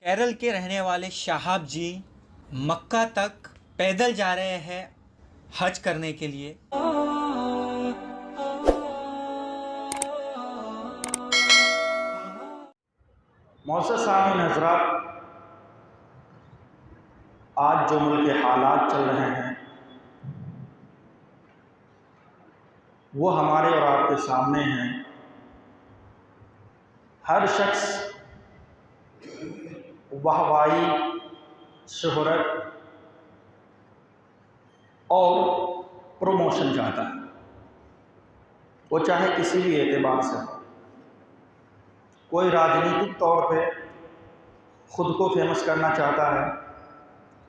کیرل کے رہنے والے شہاب جی مکہ تک پیدل جا رہے ہیں حج کرنے کے لیے۔ معزز سامعین حضرات، آج جو ملک کے حالات چل رہے ہیں وہ ہمارے اور آپ کے سامنے ہیں۔ ہر شخص واہوائی، شہرت اور پروموشن چاہتا ہے، وہ چاہے کسی بھی اعتبار سے ہو۔ کوئی راجنیتک طور پہ خود کو فیمس کرنا چاہتا ہے،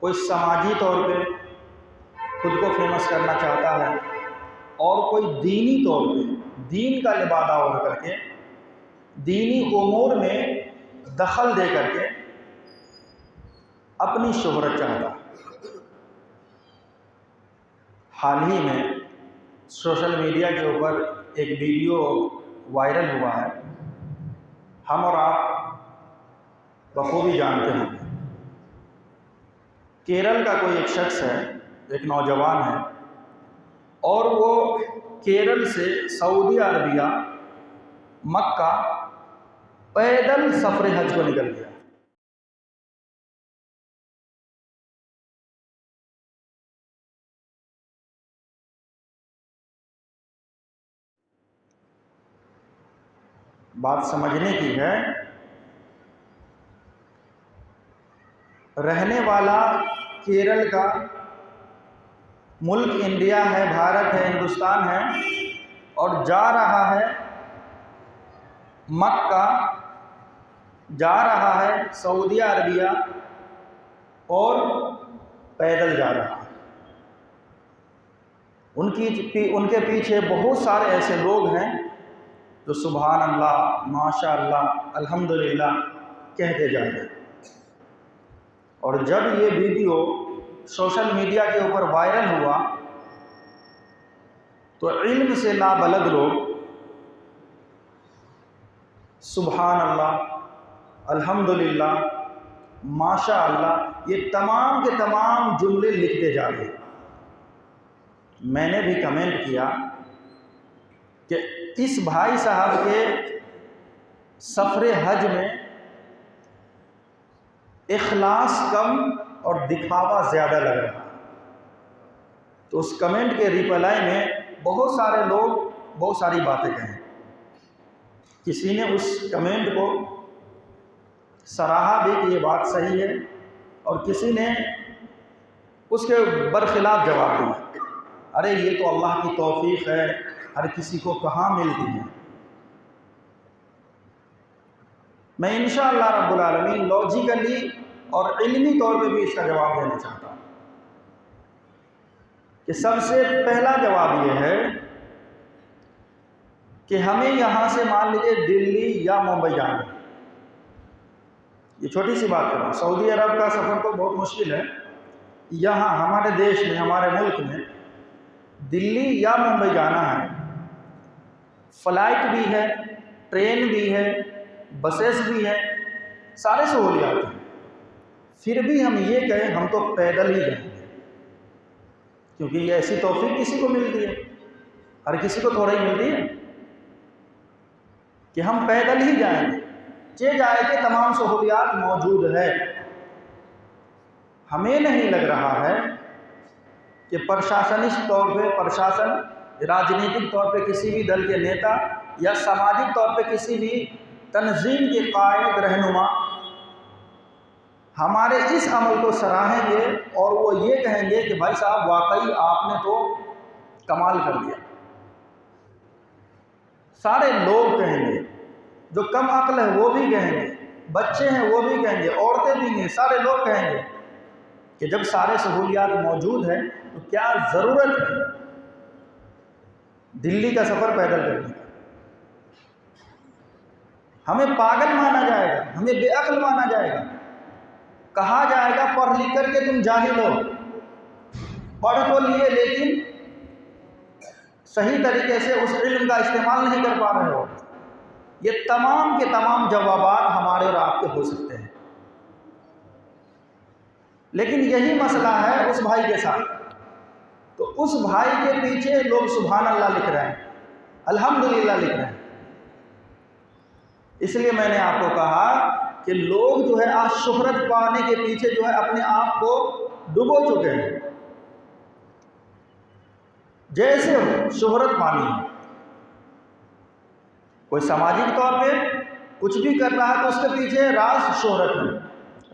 کوئی سماجی طور پہ خود کو فیمس کرنا چاہتا ہے، اور کوئی دینی طور پہ دین کا لبادہ اوڑھ کر کے دینی امور میں دخل دے کر کے اپنی شہرت چاہتا ہے۔ حال ہی میں سوشل میڈیا کے اوپر ایک ویڈیو وائرل ہوا ہے، ہم اور آپ بخوبی جانتے ہیں۔ کیرل کا کوئی ایک شخص ہے، ایک نوجوان ہے، اور وہ کیرل سے سعودی عربیہ مکہ پیدل سفر حج کو نکل گیا۔ بات سمجھنے کی ہے، رہنے والا کیرل کا، ملک انڈیا ہے، بھارت ہے، ہندوستان ہے، اور جا رہا ہے مکہ، جا رہا ہے سعودی عربیہ، اور پیدل جا رہا ہے۔ ان کے پیچھے بہت سارے ایسے لوگ ہیں جو سبحان اللہ، ماشاء اللہ، الحمدللہ کہتے جا رہے ہیں۔ اور جب یہ ویڈیو سوشل میڈیا کے اوپر وائرل ہوا تو علم سے لابلد لوگ سبحان اللہ، الحمدللہ، ماشاء اللہ، یہ تمام کے تمام جملے لکھتے جا رہے ہیں۔ میں نے بھی کمنٹ کیا کہ اس بھائی صاحب کے سفر حج میں اخلاص کم اور دکھاوا زیادہ لگ رہا ہے۔ تو اس کمنٹ کے ریپلائی میں بہت سارے لوگ بہت ساری باتیں کہیں۔ کسی نے اس کمنٹ کو سراہا بھی کہ یہ بات صحیح ہے، اور کسی نے اس کے برخلاف جواب دیا، ارے یہ تو اللہ کی توفیق ہے، ہر کسی کو کہاں ملتی ہے۔ میں انشاءاللہ رب العالمین لاجیکلی اور علمی طور پہ بھی اس کا جواب دینا چاہتا ہوں کہ سب سے پہلا جواب یہ ہے کہ ہمیں یہاں سے مان لیجیے دلی یا ممبئی جانا ہے، یہ چھوٹی سی بات کر رہا ہوں، سعودی عرب کا سفر تو بہت مشکل ہے، یہاں ہمارے دیش میں، ہمارے ملک میں دلی یا ممبئی جانا ہے، فلائٹ بھی ہے، ٹرین بھی ہے، بسیز بھی ہے، سارے سہولیات ہیں، پھر بھی ہم یہ کہیں ہم تو پیدل ہی جائیں گے، کیونکہ یہ ایسی توفیق کسی کو ملتی ہے، ہر کسی کو تھوڑا ہی ملتی ہے کہ ہم پیدل ہی جائیں گے، جائے کہ تمام سہولیات موجود ہے۔ ہمیں نہیں لگ رہا ہے کہ پرشاسنک طور پہ راجنیتک طور پہ کسی بھی دل کے نیتا یا سماجک طور پہ کسی بھی تنظیم کے قائد رہنما ہمارے اس عمل کو سراہیں گے، اور وہ یہ کہیں گے کہ بھائی صاحب واقعی آپ نے تو کمال کر دیا۔ سارے لوگ کہیں گے، جو کم عقل ہے وہ بھی کہیں گے، بچے ہیں وہ بھی کہیں گے، عورتیں بھی ہیں، سارے لوگ کہیں گے کہ جب سارے سہولیات موجود ہیں تو کیا ضرورت ہے دلی کا سفر پیدل کرنے کا۔ ہمیں پاگل مانا جائے گا، ہمیں بے عقل مانا جائے گا، کہا جائے گا پڑھ لکھ کر کے تم جاہل ہو، پڑھ تو لیے لیکن صحیح طریقے سے اس علم کا استعمال نہیں کر پا رہے ہو۔ یہ تمام کے تمام جوابات ہمارے اور آپ کے ہو سکتے ہیں۔ لیکن یہی مسئلہ ہے اس بھائی کے ساتھ، تو اس بھائی کے پیچھے لوگ سبحان اللہ لکھ رہے ہیں، الحمدللہ لکھ رہے ہیں۔ اس لیے میں نے آپ کو کہا کہ لوگ جو ہے آج شہرت پانے کے پیچھے جو ہے اپنے آپ کو ڈبو چکے ہیں، جیسے شہرت پانی ہے، کوئی سماجی طور پہ کچھ بھی کر رہا ہے تو اس کے پیچھے راز شہرت ہے،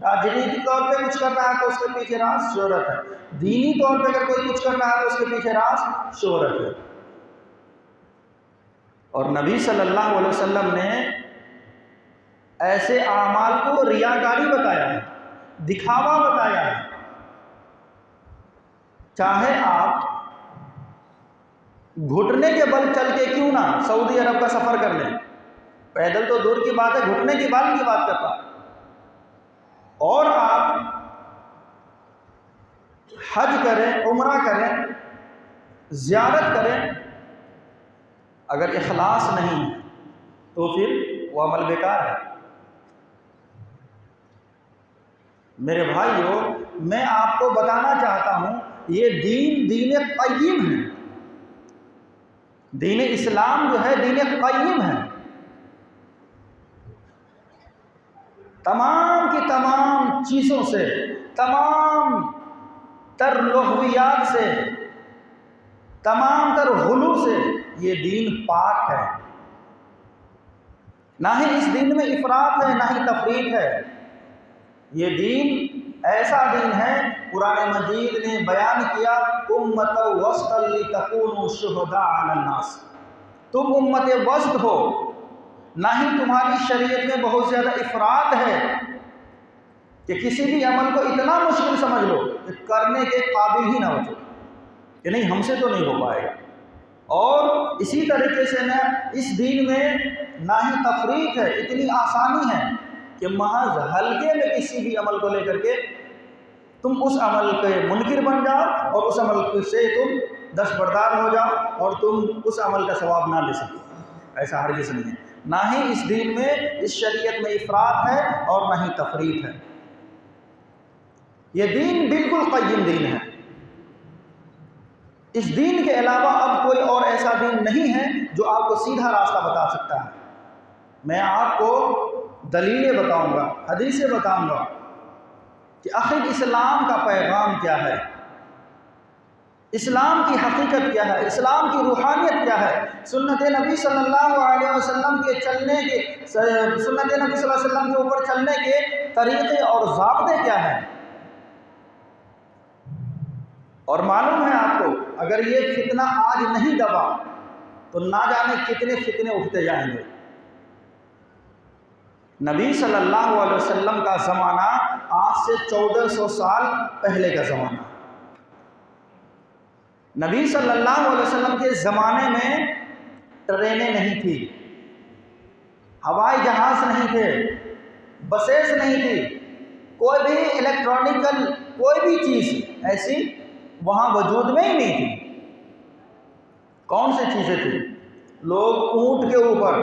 راجنیتی طور پہ کچھ کر رہا ہے تو اس کے پیچھے راز شہرت ہے، دینی طور پہ اگر کوئی کچھ کر رہا ہے تو اس کے پیچھے راز شہرت ہے۔ اور نبی صلی اللہ علیہ وسلم نے ایسے اعمال کو ریاکاری بتایا ہے، دکھاوا بتایا ہے۔ چاہے آپ گھٹنے کے بل چل کے کیوں نہ سعودی عرب کا سفر کر لیں، پیدل تو دور کی بات ہے، گھٹنے کی بال کی بات کرتا، اور آپ حج کریں، عمرہ کریں، زیارت کریں، اگر اخلاص نہیں تو پھر وہ عمل بیکار ہے۔ میرے بھائیو، میں آپ کو بتانا چاہتا ہوں یہ دین قیم ہے، دین اسلام جو ہے دین قیم ہے، تمام کی تمام چیزوں سے، تمام تر لغویات سے، تمام تر غلو سے یہ دین پاک ہے، نہ ہی اس دین میں افراط ہے نہ ہی تفریط ہے۔ یہ دین ایسا دین ہے، قرآن مجید نے بیان کیا امت وسطا لتکونوا شہداء علی الناس، تم امت وسط ہو، نہ ہی تمہاری شریعت میں بہت زیادہ افراط ہے کہ کسی بھی عمل کو اتنا مشکل سمجھ لو کہ کرنے کے قابل ہی نہ ہو کہ نہیں ہم سے تو نہیں ہو پائے گا، اور اسی طریقے سے نہ اس دین میں نہ ہی تفریط ہے، اتنی آسانی ہے کہ محض ہلکے میں کسی بھی عمل کو لے کر کے تم اس عمل کے منکر بن جاؤ اور اس عمل سے تم دستبردار ہو جاؤ اور تم اس عمل کا ثواب نہ لے سکو، ایسا ہرگز نہیں ہے۔ نہ ہی اس دین میں، اس شریعت میں افراط ہے اور نہ ہی تفریط ہے، یہ دین بالکل قیم دین ہے۔ اس دین کے علاوہ اب کوئی اور ایسا دین نہیں ہے جو آپ کو سیدھا راستہ بتا سکتا ہے۔ میں آپ کو دلیلیں بتاؤں گا، حدیثیں بتاؤں گا کہ آخر اسلام کا پیغام کیا ہے، اسلام کی حقیقت کیا ہے، اسلام کی روحانیت کیا ہے، سنت نبی صلی اللہ علیہ وسلم کے چلنے کے، سنت نبی صلی اللہ علیہ وسلم کے اوپر چلنے کے طریقے اور ضابطے کیا ہیں۔ اور معلوم ہے آپ کو اگر یہ فتنہ آج نہیں دبا تو نہ جانے کتنے فتنے اٹھتے جائیں گے۔ نبی صلی اللہ علیہ وسلم کا زمانہ آج سے 1400 سال پہلے کا زمانہ، نبی صلی اللہ علیہ وسلم کے زمانے میں ٹرینیں نہیں تھی، ہوائی جہاز نہیں تھے، بسیں نہیں تھی، کوئی بھی الیکٹرانکل کوئی بھی چیز ایسی وہاں وجود میں ہی نہیں تھی۔ کون سی چیزیں تھیں؟ لوگ اونٹ کے اوپر،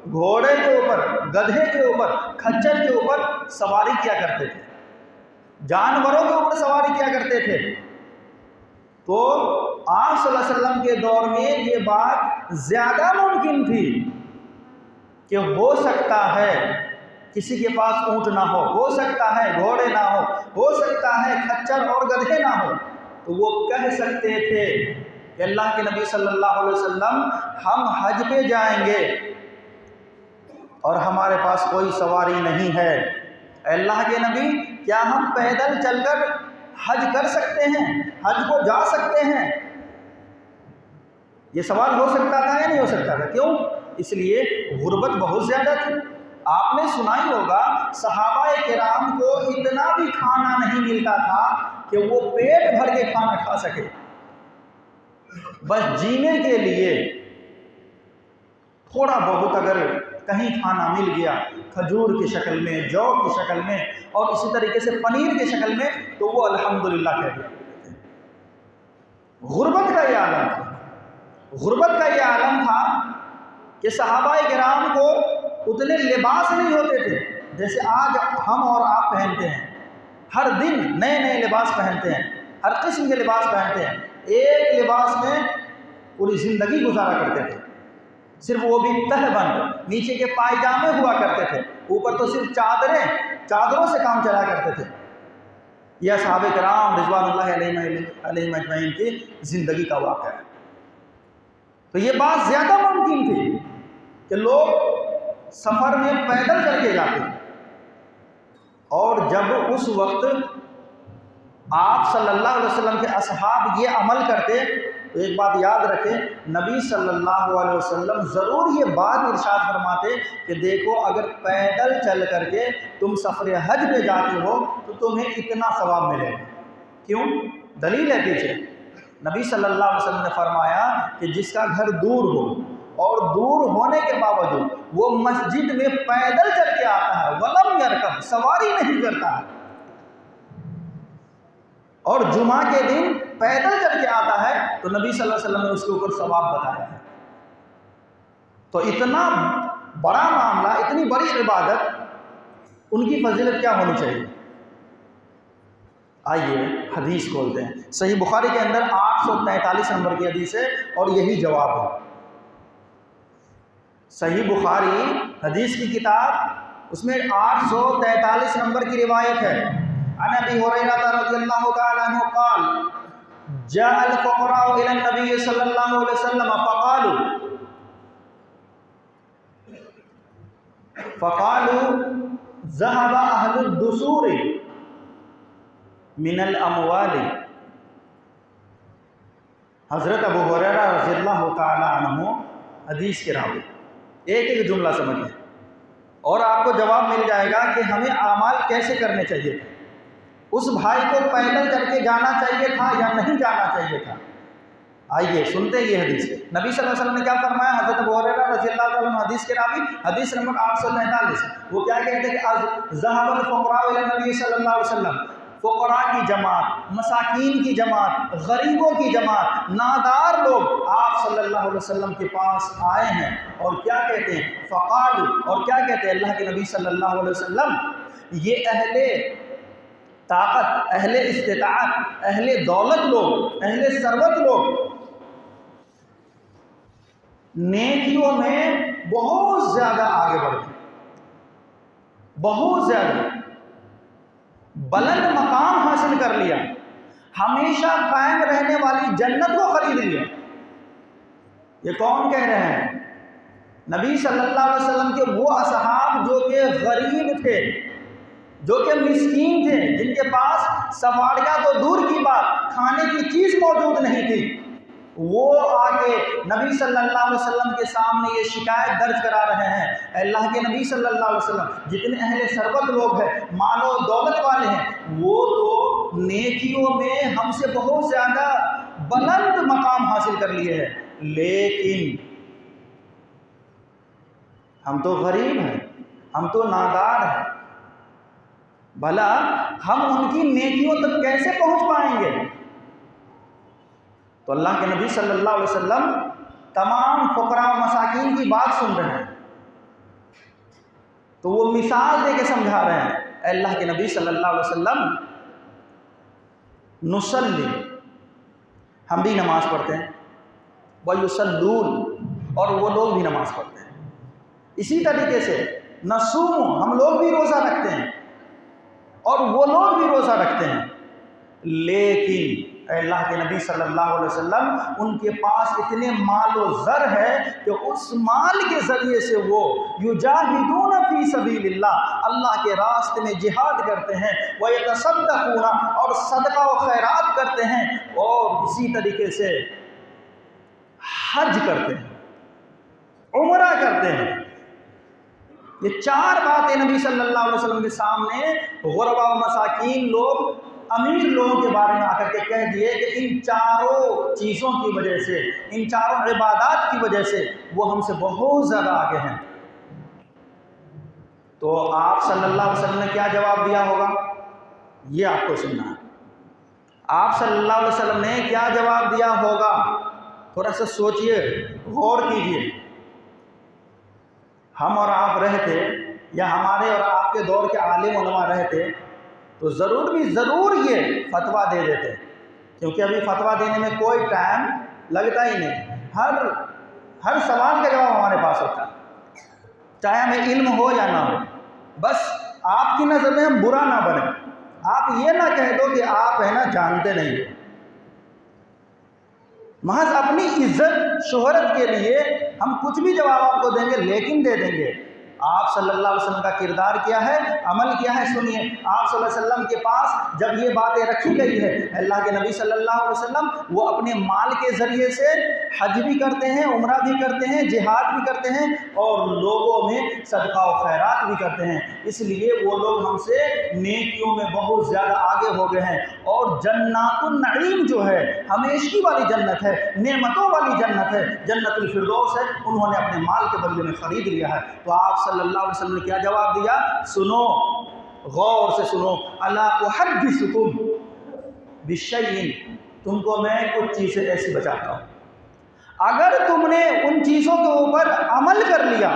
گھوڑے کے اوپر، گدھے کے اوپر، کھچر کے اوپر سواری کیا کرتے تھے، جانوروں کے اوپر سواری کیا کرتے تھے۔ تو آپ صلی اللہ علیہ وسلم کے دور میں یہ بات زیادہ ممکن تھی کہ ہو سکتا ہے کسی کے پاس اونٹ نہ ہو سکتا ہے گھوڑے نہ ہو سکتا ہے کھچر اور گدھے نہ ہو، تو وہ کہہ سکتے تھے کہ اللہ کے نبی صلی اللہ علیہ وسلم ہم حج پہ جائیں گے اور ہمارے پاس کوئی سواری نہیں ہے، اے اللہ کے نبی کیا ہم پیدل چل کر حج کر سکتے ہیں، حج کو جا سکتے ہیں؟ یہ سوال ہو سکتا تھا یا نہیں ہو سکتا تھا؟ کیوں؟ اس لیے غربت بہت زیادہ تھی۔ آپ نے سنا ہی ہوگا صحابہ کرام کو اتنا بھی کھانا نہیں ملتا تھا کہ وہ پیٹ بھر کے کھانا کھا سکے، بس جینے کے لیے تھوڑا بہت اگر کہیں کھانا مل گیا کھجور کی شکل میں، جو کی شکل میں اور اسی طریقے سے پنیر کی شکل میں، تو وہ الحمدللہ کہہ دیا۔ غربت کا یہ عالم تھا، غربت کا یہ عالم تھا کہ صحابہ کرام کو اتنے لباس نہیں ہوتے تھے جیسے آج ہم اور آپ پہنتے ہیں۔ ہر دن نئے نئے لباس پہنتے ہیں، ہر قسم کے لباس پہنتے ہیں، ایک لباس میں پوری زندگی گزارا کرتے تھے، صرف وہ بھی تہ بند، نیچے کے پائجامے ہوا کرتے تھے، اوپر تو صرف چادروں سے کام چلا کرتے تھے۔ یہ صحابہ کرام رضوان اللہ علیہم اجمعین کی زندگی کا واقعہ ہے۔ تو یہ بات زیادہ ممکن تھی کہ لوگ سفر میں پیدل کر کے جاتے ہیں، اور جب اس وقت آپ صلی اللہ علیہ وسلم کے اصحاب یہ عمل کرتے تو ایک بات یاد رکھیں، نبی صلی اللہ علیہ وسلم ضرور یہ بات ارشاد فرماتے کہ دیکھو اگر پیدل چل کر کے تم سفر حج پہ جاتے ہو تو تمہیں اتنا ثواب ملے گا۔ کیوں؟ دلیل ہے پیچھے۔ نبی صلی اللہ علیہ وسلم نے فرمایا کہ جس کا گھر دور ہو اور دور ہونے کے باوجود وہ مسجد میں پیدل چل کے آتا ہے، ولم یرکب، سواری نہیں کرتا ہے، اور جمعہ کے دن پیدل چل کے آتا ہے، تو نبی صلی اللہ علیہ وسلم نے اس کے اوپر ثواب بتایا ہے۔ تو اتنا بڑا معاملہ، اتنی بڑی عبادت، ان کی فضیلت کیا ہونی چاہیے؟ آئیے حدیث کھولتے ہیں۔ صحیح بخاری کے اندر 843 نمبر کی حدیث ہے اور یہی جواب ہے۔ صحیح بخاری حدیث کی کتاب، اس میں 843 نمبر کی روایت ہے۔ عن ابی ہریرہ رضی اللہ تعالی عنہ قال جاء الفقراء الى النبي صلی اللہ علیہ وسلم فقالوا ذهب اهل الدثور من الاموال۔ حضرت ابو ہریرہ رضی اللہ تعالی عنہ حدیث کے راوی، ایک ایک جملہ سمجھیں اور آپ کو جواب مل جائے گا کہ ہمیں اعمال کیسے کرنے چاہیے تھے۔ اس بھائی کو پیدل کر کے جانا چاہیے تھا یا نہیں جانا چاہیے تھا؟ آئیے سنتے یہ حدیث۔ نبی صلی اللہ علیہ وسلم نے کیا فرمایا؟ حضرت ابو ہریرہ رضی اللہ تعالیٰ عنہ حدیث کے راوی، حدیث نمبر 843، وہ کیا کہتے ہیں کہ ذهب الفقراء الى النبی صلی اللہ علیہ وسلم، فقراء کی جماعت، مساکین کی جماعت، غریبوں کی جماعت، نادار لوگ آپ صلی اللہ علیہ وسلم کے پاس آئے ہیں، اور کیا کہتے ہیں؟ فقالوا، اور کیا کہتے ہیں اللہ کے نبی صلی اللہ علیہ وسلم؟ یہ اہل طاقت، اہل استطاعت، اہل دولت لوگ، اہل ثروت لوگ نیکیوں میں بہت زیادہ آگے بڑھ گئے، بہت زیادہ بلند مقام حاصل کر لیا، ہمیشہ قائم رہنے والی جنت کو خرید لیا۔ یہ کون کہہ رہے ہیں؟ نبی صلی اللہ علیہ وسلم کے وہ اصحاب جو کہ غریب تھے، جو کہ مسکین تھے، جن کے پاس سواریاں تو دور کی بات، کھانے کی چیز موجود نہیں تھی، وہ آگے نبی صلی اللہ علیہ وسلم کے سامنے یہ شکایت درج کرا رہے ہیں، اے اللہ کے نبی صلی اللہ علیہ وسلم، جتنے اہل ثروت لوگ ہیں، مال و دولت والے ہیں، وہ تو نیکیوں میں ہم سے بہت زیادہ بلند مقام حاصل کر لیے ہیں، لیکن ہم تو غریب ہیں، ہم تو نادار ہیں، بھلا ہم ان کی نیکیوں تک کیسے پہنچ پائیں گے؟ تو اللہ کے نبی صلی اللہ علیہ وسلم تمام فقراء و مساکین کی بات سن رہے ہیں، تو وہ مثال دے کے سمجھا رہے ہیں، اے اللہ کے نبی صلی اللہ علیہ وسلم، نصلی، ہم بھی نماز پڑھتے ہیں، وَيُصَلُّونَ، اور وہ لوگ بھی نماز پڑھتے ہیں، اسی طریقے سے نصوم، ہم لوگ بھی روزہ رکھتے ہیں اور وہ لوگ بھی روزہ رکھتے ہیں، لیکن اے اللہ کے نبی صلی اللہ علیہ وسلم، ان کے پاس اتنے مال و زر ہے کہ اس مال کے ذریعے سے وہ یجاہدون فی سبیل اللہ، اللہ کے راستے میں جہاد کرتے ہیں، ویتصدقون، اور صدقہ و خیرات کرتے ہیں، اور اسی طریقے سے حج کرتے ہیں، عمرہ کرتے ہیں۔ یہ چار باتیں نبی صلی اللہ علیہ وسلم کے سامنے غربا و مساکین لوگ، امیر لوگوں کے بارے میں آ کر کے کہہ دیے کہ ان چاروں چیزوں کی وجہ سے، ان چاروں عبادات کی وجہ سے وہ ہم سے بہت زیادہ آگے ہیں۔ تو آپ صلی اللہ علیہ وسلم نے کیا جواب دیا ہوگا؟ یہ آپ کو سننا ہے۔ آپ صلی اللہ علیہ وسلم نے کیا جواب دیا ہوگا؟ تھوڑا سا سوچئے، غور کیجئے۔ ہم اور آپ رہتے، یا ہمارے اور آپ کے دور کے عالم علماء رہتے، تو ضرور یہ فتویٰ دے دیتے، کیونکہ ابھی فتویٰ دینے میں کوئی ٹائم لگتا ہی نہیں، ہر سوال کا جواب ہمارے پاس ہوتا ہے، چاہے ہمیں علم ہو یا نہ ہو۔ بس آپ کی نظر میں ہم برا نہ بنیں، آپ یہ نہ کہہ دو کہ آپ ہے نا جانتے نہیں ہو۔ محض اپنی عزت شہرت کے لیے ہم کچھ بھی جواب آپ کو دیں گے، لیکن دے دیں گے۔ آپ صلی اللہ علیہ وسلم کا کردار کیا ہے، عمل کیا ہے، سنیے۔ آپ صلی اللہ علیہ وسلم کے پاس جب یہ باتیں رکھی گئی ہے، اللہ کے نبی صلی اللہ علیہ وسلم وہ اپنے مال کے ذریعے سے حج بھی کرتے ہیں، عمرہ بھی کرتے ہیں، جہاد بھی کرتے ہیں، اور لوگوں میں صدقہ و خیرات بھی کرتے ہیں۔ اس لیے وہ لوگ ہم سے نیکیوں میں بہت زیادہ آگے ہو گئے ہیں، اور جنات النعیم جو ہے، ہمیشگی والی جنت ہے، نعمتوں والی جنت ہے، جنت الفردوس ہے، انہوں نے اپنے مال کے بدلے میں خرید لیا ہے۔ تو آپ صلی اللہ علیہ وسلم نے کیا جواب دیا؟ سنو، غور سے سنو، الا احدثکم بشیء، تم کو میں کچھ چیزیں ایسی بتاتا ہوں، اگر تم نے ان چیزوں کے اوپر عمل کر لیا،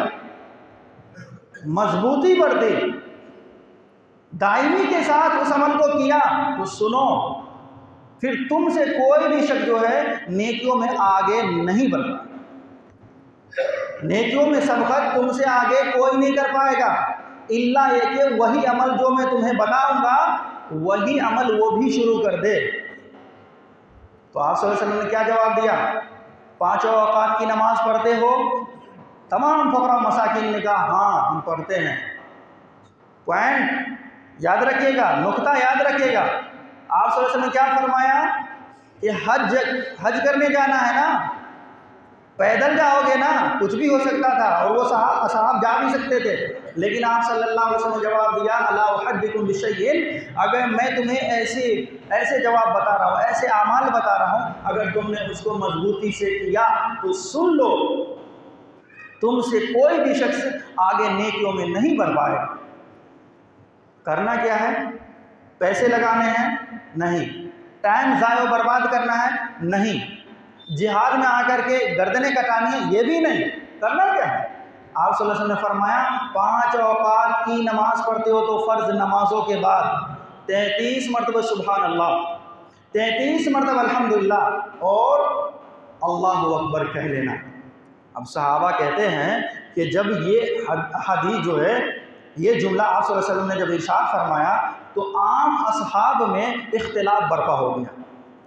مضبوطی برتی، دائمی کے ساتھ اس عمل کو کیا، تو سنو، پھر تم سے کوئی بھی شخص جو ہے نیکیوں میں آگے نہیں بڑھتا، نیکیوں میں سبقت تم سے آگے کوئی نہیں کر پائے گا، الا یہ کہ وہی عمل جو میں تمہیں بتاؤں گا وہی عمل وہ بھی شروع کر دے۔ تو آپ صلی اللہ علیہ وسلم نے کیا جواب دیا؟ 5 اوقات کی نماز پڑھتے ہو؟ تمام فقراء مساکین نے کہا ہاں ہم پڑھتے ہیں۔ پوائنٹ یاد رکھیے گا، نقطہ یاد رکھیے گا۔ آپ صلی اللہ علیہ وسلم نے کیا فرمایا کہ حج کرنے جانا ہے نا، پیدل جاؤ گے نا، کچھ بھی ہو سکتا تھا، اور وہ اصحاب جا بھی سکتے تھے، لیکن آپ صلی اللہ علیہ وسلم نے جواب دیا الا احدثکم بشیء، اگر میں تمہیں ایسے جواب بتا رہا ہوں، ایسے اعمال بتا رہا ہوں، اگر تم نے اس کو مضبوطی سے کیا تو سن لو، تم سے کوئی بھی شخص آگے نیکیوں میں نہیں بڑھ پائے گا۔ کرنا کیا ہے؟ پیسے لگانے ہیں؟ نہیں۔ ٹائم ضائع و برباد کرنا ہے؟ نہیں۔ جہاد میں آ کر کے گردنیں کٹانی ہے؟ یہ بھی نہیں۔ کرنا کیا ہے؟ آپ صلی اللہ علیہ وسلم نے فرمایا 5 اوقات کی نماز پڑھتے ہو تو فرض نمازوں کے بعد 33 مرتبہ سبحان اللہ، 33 مرتبہ الحمدللہ، اور اللہ اکبر کہہ لینا۔ اب صحابہ کہتے ہیں کہ جب یہ حدیث جو ہے، یہ جملہ آپ صلی اللہ علیہ وسلم نے جب ارشاد فرمایا تو عام اصحاب میں اختلاف برپا ہو گیا۔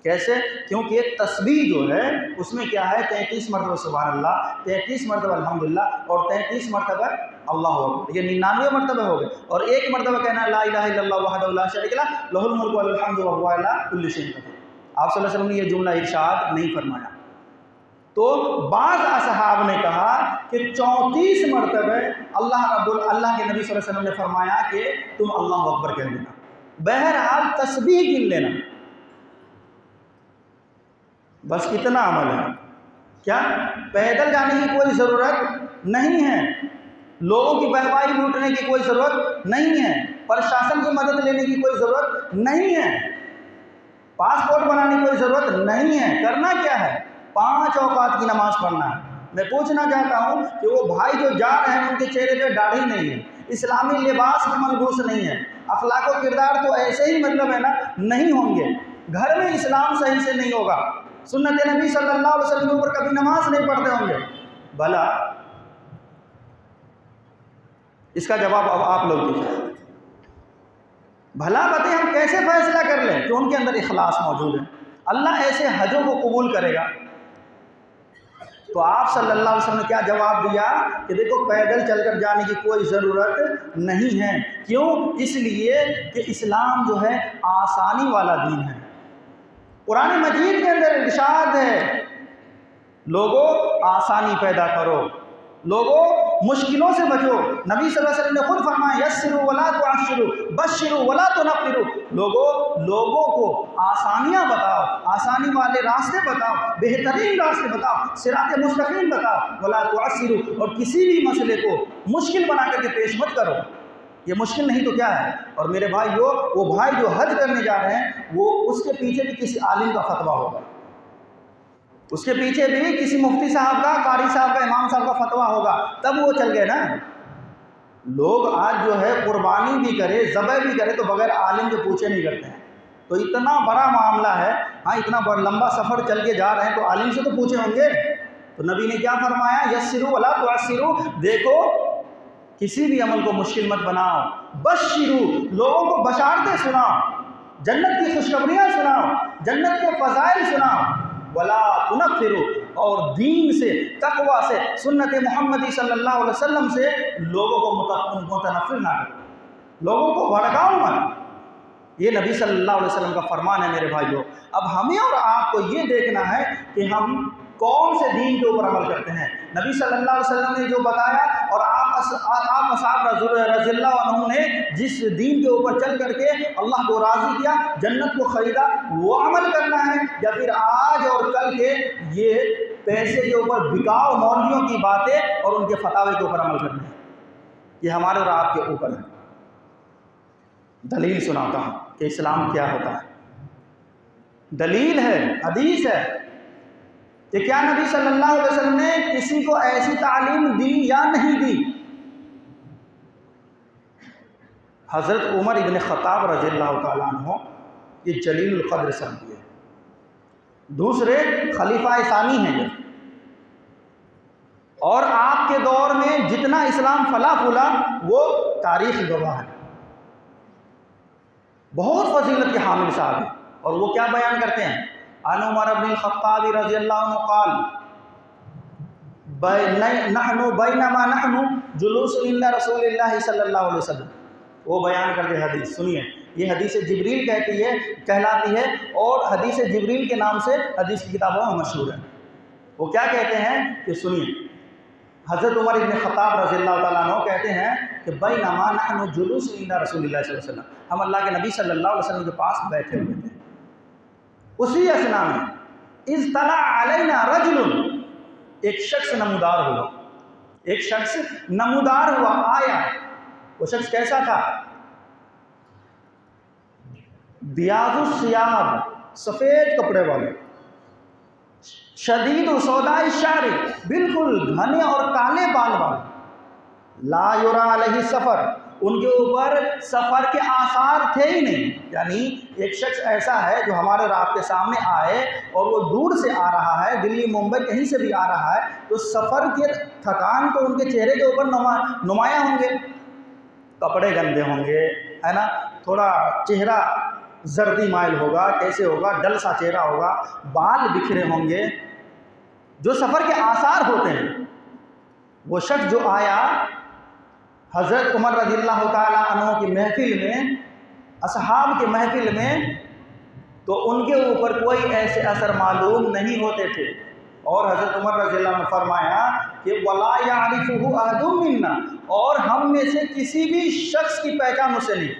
کیسے؟ کیونکہ تسبیح جو ہے اس میں کیا ہے، 33 مرتبہ سبحان اللہ، 33 مرتبہ الحمدللہ، اور 33 مرتبہ اللہ اکبر، یہ 99 مرتبہ ہو گئے، اور 1 مرتبہ کہنا لا الہ الا اللہ وحدہ لا شریک لہ لہ الملک وله الحمد وهو علی کل شیء قدیر۔ آپ صلی اللہ علیہ وسلم نے یہ جملہ ارشاد نہیں فرمایا۔ تو بعض اصحاب نے کہا کہ 34 مرتبہ اللہ کے نبی صلی اللہ علیہ وسلم نے فرمایا کہ تم اللہ اکبر کہہ لینا۔ بہرحال تسبیح گن لینا، بس اتنا عمل ہے۔ کیا پیدل جانے کی کوئی ضرورت نہیں ہے، لوگوں کی بہوائی لوٹنے کی کوئی ضرورت نہیں ہے، پرشاسن کی مدد لینے کی کوئی ضرورت نہیں ہے، پاسپورٹ بنانے کی کوئی ضرورت نہیں ہے۔ کرنا کیا ہے؟ 5 اوقات کی نماز پڑھنا ہے۔ میں پوچھنا چاہتا ہوں کہ وہ بھائی جو جا رہے ہیں ان کے چہرے پہ داڑھی نہیں ہے، اسلامی لباس میں ملبوس نہیں ہے، اخلاق و کردار تو ایسے ہی مطلب ہے نا نہیں ہوں گے، گھر میں اسلام صحیح سے نہیں ہوگا، سنت نبی صلی اللہ علیہ وسلم کے اوپر کبھی نماز نہیں پڑھتے ہوں گے، بھلا اس کا جواب اب آپ لوگ دیجیے۔ بھلا بتیں ہم کیسے فیصلہ کر لیں کہ ان کے اندر اخلاص موجود ہے؟ اللہ ایسے حجوں کو قبول کرے گا؟ تو آپ صلی اللہ علیہ وسلم نے کیا جواب دیا کہ دیکھو پیدل چل کر جانے کی کوئی ضرورت نہیں ہے۔ کیوں؟ اس لیے کہ اسلام جو ہے آسانی والا دین ہے۔ قرآن مجید کے اندر ارشاد ہے لوگوں آسانی پیدا کرو، لوگوں مشکلوں سے بچو۔ نبی صلی اللہ علیہ وسلم نے خود فرمایا یسروا ولا تعسروا بشروا ولا تنفروا، لوگوں کو آسانیاں بتاؤ، آسانی والے راستے بتاؤ، بہترین راستے بتاؤ، صراط مستقیم بتاؤ، ولا تعسروا، اور کسی بھی مسئلے کو مشکل بنا کر کے پیش مت کرو۔ یہ مشکل نہیں تو کیا ہے؟ اور میرے بھائیو، وہ بھائی جو حج کرنے جا رہے ہیں وہ اس کے پیچھے بھی کسی عالم کا فتویٰ ہوگا، اس کے پیچھے بھی کسی مفتی صاحب کا، قاری صاحب کا، امام صاحب کا فتویٰ ہوگا، تب وہ چل گئے نا۔ لوگ آج جو ہے قربانی بھی کرے، ذبح بھی کرے تو بغیر عالم کے پوچھے نہیں کرتے ہیں. تو اتنا بڑا معاملہ ہے، ہاں اتنا بڑا لمبا سفر چل کے جا رہے ہیں تو عالم سے تو پوچھے ہوں گے. تو نبی نے کیا فرمایا؟ یسروا ولا تعسروا. دیکھو کسی بھی عمل کو مشکل مت بناؤ. بشروا، لوگوں کو بشارتیں سناؤ، جنت کی خوشخبریاں سناؤ، جنت کے فضائل سناؤ. ولا تنفروا، اور دین سے، تقوی سے، سنت محمدی صلی اللہ علیہ وسلم سے لوگوں کو متنفر نہ کرو، لوگوں کو بھڑکاؤ مت. یہ نبی صلی اللہ علیہ وسلم کا فرمان ہے میرے بھائیو. اب ہمیں اور آپ کو یہ دیکھنا ہے کہ ہم کون سے دین کے اوپر عمل کرتے ہیں. نبی صلی اللہ علیہ وسلم نے جو بتایا اور آپ اصحاب رضی اللہ عنہ نے جس دین کے اوپر چل کر کے اللہ کو راضی کیا، جنت کو خریدا، وہ عمل کرنا ہے، یا پھر آج اور کل کے یہ پیسے کے اوپر بکاؤ مولویوں کی باتیں اور ان کے فتاوے کے اوپر عمل کرنا ہے. یہ ہمارے اور آپ کے اوپر ہے. دلیل سناتا ہوں کہ اسلام کیا ہوتا ہے. دلیل ہے، حدیث ہے کہ کیا نبی صلی اللہ علیہ وسلم نے کسی کو ایسی تعلیم دی یا نہیں دی. حضرت عمر ابن خطاب رضی اللہ تعالیٰ عنہ یہ جلیل القدر صحابی ہے، دوسرے خلیفہ ثانی ہیں یہ، اور آپ کے دور میں جتنا اسلام پھلا پھولا وہ تاریخ گواہ ہے. بہت فضیلت کے حامل صاحب ہیں. اور وہ کیا بیان کرتے ہیں؟ عن عمر بن الخطاب رضی اللہ عنہ قال بینما نحن جلوس عند رسول اللہ صلی اللہ علیہ وسلم. وہ بیان کرتے حدیث سنیے. یہ حدیث جبریل کہلاتی ہے اور حدیث جبریل کے نام سے حدیث کی کتابوں میں مشہور ہے. وہ کیا کہتے ہیں کہ سنیے. حضرت عمر بن خطاب رضی اللہ تعالیٰ عنہ کہتے ہیں کہ بینما نحن جلوس عند رسول اللہ صلی اللہ علیہ وسلم، ہم اللہ کے نبی صلی اللہ علیہ وسلم کے پاس بیٹھے ہوئے تھے. اسی اثنا میں اذ طلع علینا رجل، ایک شخص نمودار ہوا، ایک شخص نمودار ہوا، آیا. وہ شخص کیسا تھا؟ بیاض الثیاب، سفید کپڑے والے، شدید و سوداء الشعر، بالکل گھنے اور کالے بال والے، لا یرا علیہ سفر، ان کے اوپر سفر کے آثار تھے ہی نہیں. یعنی ایک شخص ایسا ہے جو ہمارے اور آپ کے سامنے آئے اور وہ دور سے آ رہا ہے، دلی ممبئی کہیں سے بھی آ رہا ہے، تو سفر کے تھکان تو ان کے چہرے کے اوپر نمایاں ہوں گے. کپڑے گندے ہوں گے، ہے نا، تھوڑا چہرہ زردی مائل ہوگا، کیسے ہوگا، ڈل سا چہرہ ہوگا، بال بکھرے ہوں گے، جو سفر کے آثار ہوتے ہیں. وہ شخص جو آیا حضرت عمر رضی اللہ تعالیٰ عنہ کی محفل میں، اصحاب کے محفل میں، تو ان کے اوپر کوئی ایسے اثر معلوم نہیں ہوتے تھے. اور حضرت عمر رضی اللہ عنہ نے فرمایا کہ وَلَا يَعْرِفُهُ أَحَدٌ مِّنَّا، اور ہم میں سے کسی بھی شخص کی پہچان اس سے نہیں،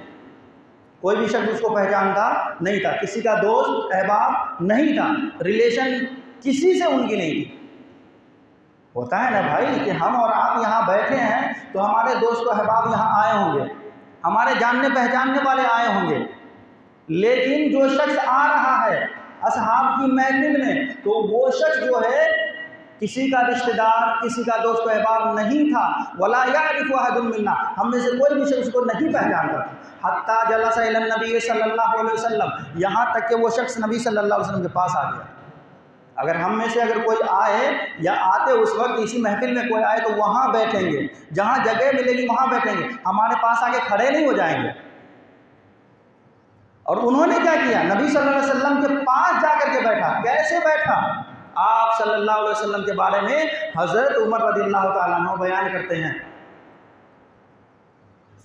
کوئی بھی شخص اس کو پہچانتا نہیں تھا، کسی کا دوست احباب نہیں تھا، ریلیشن کسی سے ان کی نہیں تھی. ہوتا ہے نا بھائی کہ ہم اور آپ یہاں بیٹھے ہیں تو ہمارے دوست و احباب یہاں آئے ہوں گے، ہمارے جاننے پہچاننے والے آئے ہوں گے، لیکن جو شخص آ رہا ہے اصحاب کی محفل میں تو وہ شخص جو ہے کسی کا رشتہ دار، کسی کا دوست و احباب نہیں تھا. ولا يعرف احد منا، ہم میں سے کوئی بھی شخص کو نہیں پہچانتا تھا. حتی جلس الی النبی صلی اللہ علیہ وسلم، یہاں تک کہ وہ شخص نبی صلی اللہ علیہ وسلم کے پاس آ گیا. اگر ہم میں سے اگر کوئی آئے یا آتے اس وقت اسی محفل میں کوئی آئے تو وہاں بیٹھیں گے، جہاں جگہ ملے گی وہاں بیٹھیں گے، ہمارے پاس آ کے کھڑے نہیں ہو جائیں گے. اور انہوں نے کیا کیا؟ نبی صلی اللہ علیہ وسلم کے پاس جا کر کے بیٹھا. کیسے بیٹھا؟ آپ صلی اللہ علیہ وسلم کے بارے میں حضرت عمر رضی اللہ تعالیٰ عنہ بیان کرتے ہیں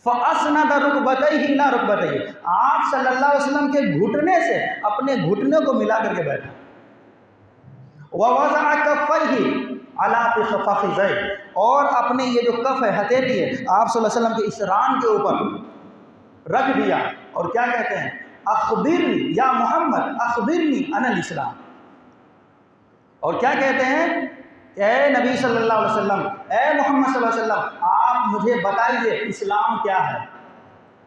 فَأَسْنَدَ رُكْبَتَيْهِ إِلَىٰ رُكْبَتَيْهِ، آپ صلی اللہ علیہ وسلم کے گھٹنے سے اپنے گھٹنے کو ملا کر کے بیٹھا. وَوَضَعَ كَفَّيْهِ عَلَىٰ فَخِذَيْهِ، اور اپنے یہ جو کف ہے، ہتھیلی ہے، آپ صلی اللہ علیہ وسلم کے اس ران کے اوپر رکھ دیا. اور کیا کہتے ہیں؟ اخبرنی یا محمد اخبرنی عن الاسلام. اور کیا کہتے ہیں؟ اے نبی صلی اللہ علیہ وسلم، اے محمد صلی اللہ علیہ وسلم، آپ مجھے بتائیے اسلام کیا ہے.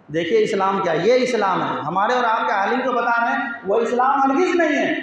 دیکھیے اسلام کیا ہے، یہ اسلام ہے. ہمارے اور آپ کے عالم کو بتا رہے ہیں وہ اسلام ہرگز نہیں ہے.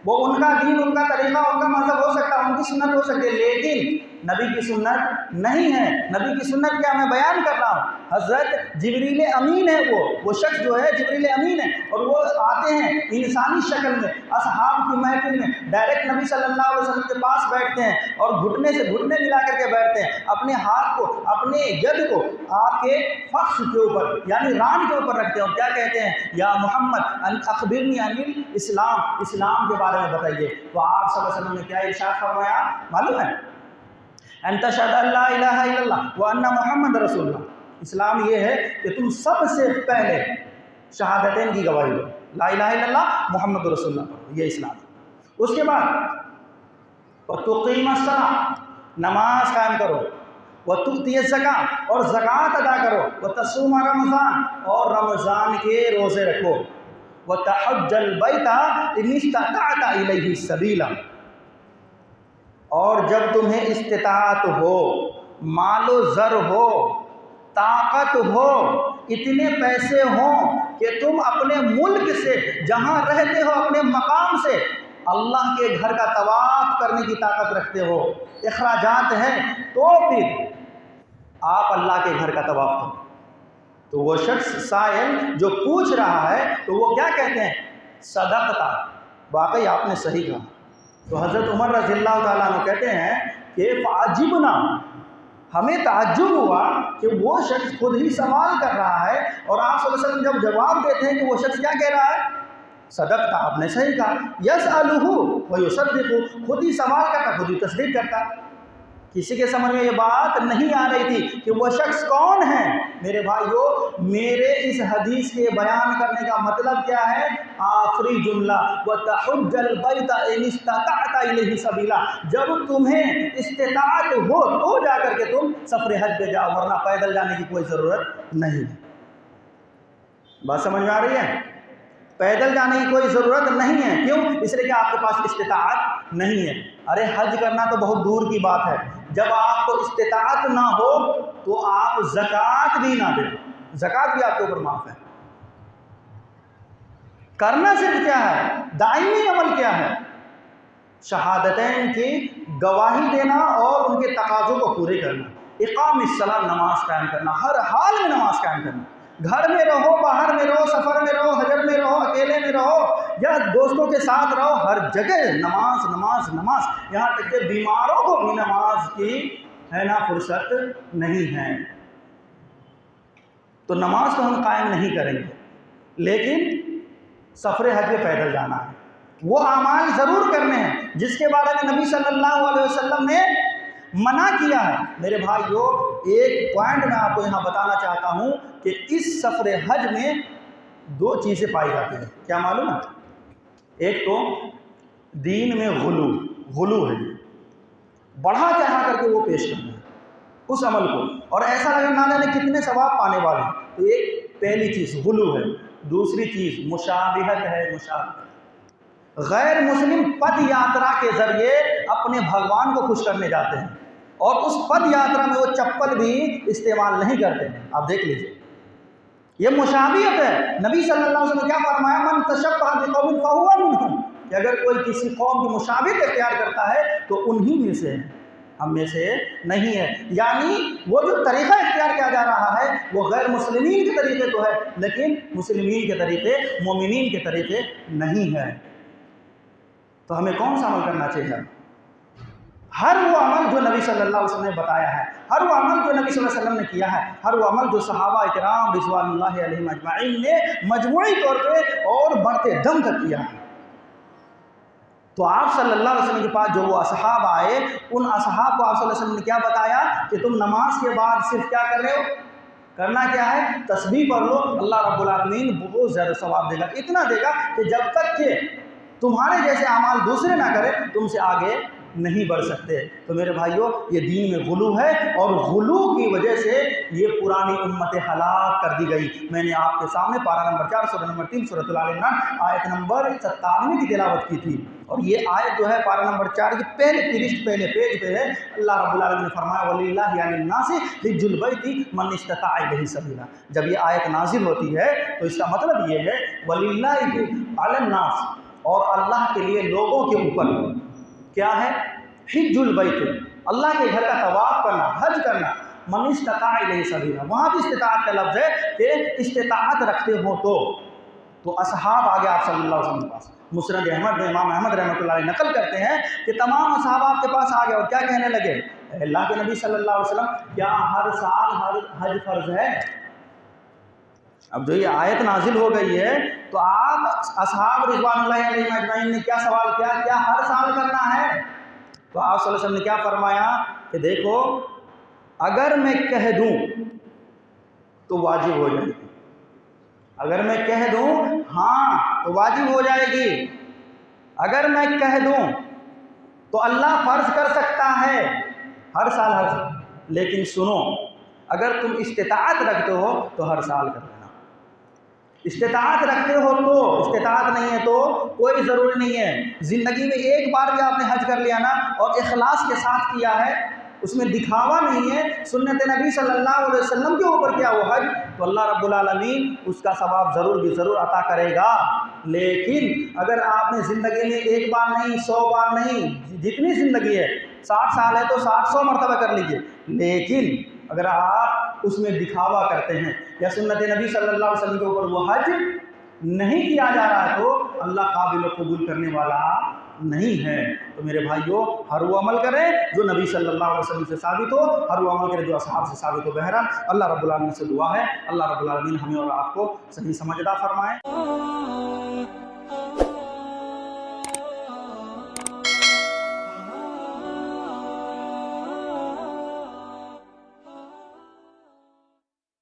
وہ ان کا دین، ان کا طریقہ، ان کا مذہب ہو سکتا ہے، ان کی سنت ہو سکتی ہے، لیکن نبی کی سنت نہیں ہے۔ نبی کی سنت کیا میں بیان کر رہا ہوں، حضرت جبریل امین ہے، وہ شخص جو ہے جبریل امین ہے، اور وہ آتے ہیں انسانی شکل میں اصحاب کی محفل میں، ڈائریکٹ نبی صلی اللہ علیہ وسلم کے پاس بیٹھتے ہیں اور گھٹنے سے گھٹنے ملا کر کے بیٹھتے ہیں، اپنے ہاتھ کو، اپنے ید کو آپ کے فخذ کے اوپر یعنی ران کے اوپر رکھتے ہیں، اور کیا کہتے ہیں، یا محمد اخبرنی عن الاسلام، اسلام کے بارے میں بتائیے۔ تو آپ صلی اللہ علیہ وسلم نے کیا ارشاد فرمایا معلوم ہے، ان تشہد ان لا الہ الا اللہ وان محمد رسول اللہ۔ اسلام یہ ہے کہ تم سب سے پہلے شہادتین کی گواہی دو، لا الہ الا اللہ محمد رسول اللہ، یہ اسلام ہے۔ اس کے بعد وَتُقِيمَ الصَّلَاةَ، نماز قائم کرو، وَتُؤْتِيَ الزَّكَاةَ، اور زکوٰۃ ادا کرو، وَتَصُومَ رمضان، اور رمضان کے روزے رکھو، وَتَحُجَّ الْبَيْتَ إِنِ اسْتَطَعْتَ إِلَيْهِ سَبِيلًا، اور جب تمہیں استطاعت ہو، مال و زر ہو، طاقت ہو، اتنے پیسے ہوں کہ تم اپنے ملک سے جہاں رہتے ہو، اپنے مقام سے اللہ کے گھر کا طواف کرنے کی طاقت رکھتے ہو، اخراجات ہیں، تو پھر آپ اللہ کے گھر کا طواف کرو۔ تو وہ شخص سائل جو پوچھ رہا ہے تو وہ کیا کہتے ہیں، صدقتا، واقعی آپ نے صحیح کہا۔ تو حضرت عمر رضی اللہ تعالیٰ عنہ کہتے ہیں کہ فعجبنا، ہمیں تعجب ہوا کہ وہ شخص خود ہی سوال کر رہا ہے، اور آپ صلی اللہ علیہ وسلم جب جواب دیتے ہیں کہ وہ شخص کیا کہہ رہا ہے، صدقتا، آپ نے صحیح کہا، یسألہ ویصدق، خود ہی سوال کرتا، خود ہی تصدیق کرتا۔ کسی کے سمجھ میں یہ بات نہیں آ رہی تھی کہ وہ شخص کون ہے۔ میرے بھائیو، میرے اس حدیث کے بیان کرنے کا مطلب کیا ہے، آخری جملہ وَتَحُجَّ الْبَيْتَ إِنِ اسْتَطَعْتَ إِلَيْهِ سَبِيلًا، جب تمہیں استطاعت ہو تو جا کر کے تم سفر حج پہ جاؤ، ورنہ پیدل جانے کی کوئی ضرورت نہیں ہے۔ بات سمجھ میں آ رہی ہے، پیدل جانے کی کوئی ضرورت نہیں ہے، کیوں؟ اس لیے کہ آپ کے پاس استطاعت نہیں ہے۔ ارے حج کرنا تو بہت دور کی بات ہے، جب آپ کو استطاعت نہ ہو تو آپ زکوٰۃ بھی نہ دیں، زکوٰۃ بھی آپ کے اوپر معاف ہے۔ کرنا صرف کیا ہے، دائمی عمل کیا ہے، شہادتین کی گواہی دینا اور ان کے تقاضوں کو پورے کرنا، اقام الصلاۃ، نماز قائم کرنا، ہر حال میں نماز قائم کرنا، گھر میں رہو، باہر میں رہو، سفر میں رہو، حجر میں رہو، اکیلے میں رہو یا دوستوں کے ساتھ رہو، ہر جگہ نماز نماز نماز، یہاں تک کہ بیماروں کو بھی نماز کی ہے نا فرصت نہیں ہے۔ تو نماز تو ہم قائم نہیں کریں گے، لیکن سفر حج پہ پیدل جانا ہے، وہ اعمال ضرور کرنے ہیں جس کے بارے میں نبی صلی اللہ علیہ وسلم نے منع کیا ہے۔ میرے بھائیو، ایک پوائنٹ میں آپ کو یہاں بتانا چاہتا ہوں کہ اس سفر حج میں دو چیزیں پائی جاتی ہیں، کیا معلوم ہے؟ ایک تو دین میں غلو ہے، بڑھا چڑھا کر کے وہ پیش کرنا ہے اس عمل کو، اور ایسا لگا نہ جانے کتنے ثواب پانے والے ہیں۔ تو ایک پہلی چیز غلو ہے، دوسری چیز مشابہت ہے، مشابہت، غیر مسلم پد یاترا کے ذریعے اپنے بھگوان کو خوش کرنے جاتے ہیں، اور اس پد یاترا میں وہ چپل بھی استعمال نہیں کرتے۔ آپ دیکھ لیجئے، یہ مشابہت ہے۔ نبی صلی اللہ علیہ وسلم نے کیا فرمایا، من تشبہ بقوم فہو منہم، کہ اگر کوئی کسی قوم کی مشابہت اختیار کرتا ہے تو انہی میں سے ہے، ہم میں سے نہیں ہے۔ یعنی وہ جو طریقہ اختیار کیا جا رہا ہے وہ غیر مسلمین کے طریقے تو ہے، لیکن مسلمین کے طریقے، مومنین کے طریقے نہیں ہے۔ تو ہمیں کون سا عمل کرنا چاہیے؟ ہر وہ عمل جو نبی صلی اللہ علیہ وسلم نے بتایا ہے، ہر وہ عمل جو نبی صلی اللہ علیہ وسلم نے کیا ہے، ہر وہ عمل جو صحابہ کرام رضوان اللہ علیہم اجمعین نے مجموعی طور پہ اور بڑھتے دم تک کیا ہے۔ تو آپ صلی اللہ علیہ وسلم کے پاس جو وہ اصحاب آئے، ان اصحاب کو آپ صلی اللہ علیہ وسلم نے کیا بتایا کہ تم نماز کے بعد صرف کیا کر رہے ہو، کرنا کیا ہے، تسبیح پڑھ لو، اللہ رب العالمین بہت زیادہ ثواب دے گا، اتنا دے گا کہ جب تک کہ تمہارے جیسے اعمال دوسرے نہ کریں تم سے آگے نہیں بڑھ سکتے۔ تو میرے بھائیوں، یہ دین میں غلو ہے، اور غلو کی وجہ سے یہ پرانی امت ہلاک کر دی گئی۔ میں نے آپ کے سامنے پارہ نمبر 4 سورہ نمبر 3 سورۃ آل عمران آیت نمبر 57 کی تلاوت کی تھی، اور یہ آیت جو ہے پارہ نمبر 4 کی پہلے پیج پہ ہے۔ اللہ رب العالمین نے فرمایا وَلِلَّهِ عَلَى النَّاسِ حِجُّ الْبَيْتِ مَنِ اسْتَطَاعَ إِلَيْهِ سَبِيلًا۔ جب یہ آیت نازل ہوتی ہے تو اس کا مطلب یہ ہے وَلِلَّهِ عَلَى النَّاسِ، اور اللہ کے لیے لوگوں کے اوپر کیا ہے؟ حج البیت، اللہ کے گھر کا طواف کرنا، حج کرنا، من استطاع الیہ سبیلا، وہاں بھی استطاعت کا لفظ ہے کہ استطاعت رکھتے ہو تو اصحاب آگے آپ صلی اللہ علیہ وسلم کے پاس، مسند احمد میں امام احمد رحمۃ اللہ علیہ نقل کرتے ہیں کہ تمام اصحاب آپ کے پاس آ گئے اور کیا کہنے لگے؟ اے اللہ کے نبی صلی اللہ علیہ وسلم، کیا ہر سال حج فرض ہے؟ اب جو یہ آیت نازل ہو گئی ہے تو آپ اصحاب رضوان اللہ علیہ اجمعین نے کیا سوال کیا؟ کیا ہر سال کرنا ہے؟ تو آپ صلی اللہ علیہ وسلم نے کیا فرمایا کہ دیکھو، اگر میں کہہ دوں تو واجب ہو جائے گی، اگر میں کہہ دوں ہاں تو واجب ہو جائے گی، اگر میں کہہ دوں تو اللہ فرض کر سکتا ہے ہر سال، لیکن سنو، اگر تم استطاعت رکھتے ہو تو ہر سال کر لینا، استطاعت رکھتے ہو تو، استطاعت نہیں ہے تو کوئی ضروری نہیں ہے، زندگی میں ایک بار بھی آپ نے حج کر لیا نا اور اخلاص کے ساتھ کیا ہے، اس میں دکھاوا نہیں ہے، سنت نبی صلی اللہ علیہ وسلم کے اوپر کیا وہ حج، تو اللہ رب العالمین اس کا ثواب ضرور بھی ضرور عطا کرے گا۔ لیکن اگر آپ نے زندگی میں ایک بار نہیں، 100 بار نہیں، جتنی زندگی ہے 60 سال ہے تو 60 مرتبہ کر لیجئے، لیکن اگر آپ اس میں دکھاوا کرتے ہیں یا سنت نبی صلی اللہ علیہ وسلم کے اوپر وہ حج نہیں کیا جا رہا ہے تو اللہ قابل و قبول کرنے والا نہیں ہے۔ تو میرے بھائیوں، ہر وہ عمل کریں جو نبی صلی اللہ علیہ وسلم سے ثابت ہو، ہر وہ عمل کریں جو اصحاب سے ثابت ہو۔ بہرحال اللہ رب العالمین سے دعا ہے اللہ رب العالمین ہمیں اور آپ کو صحیح سمجھ عطا فرمائے۔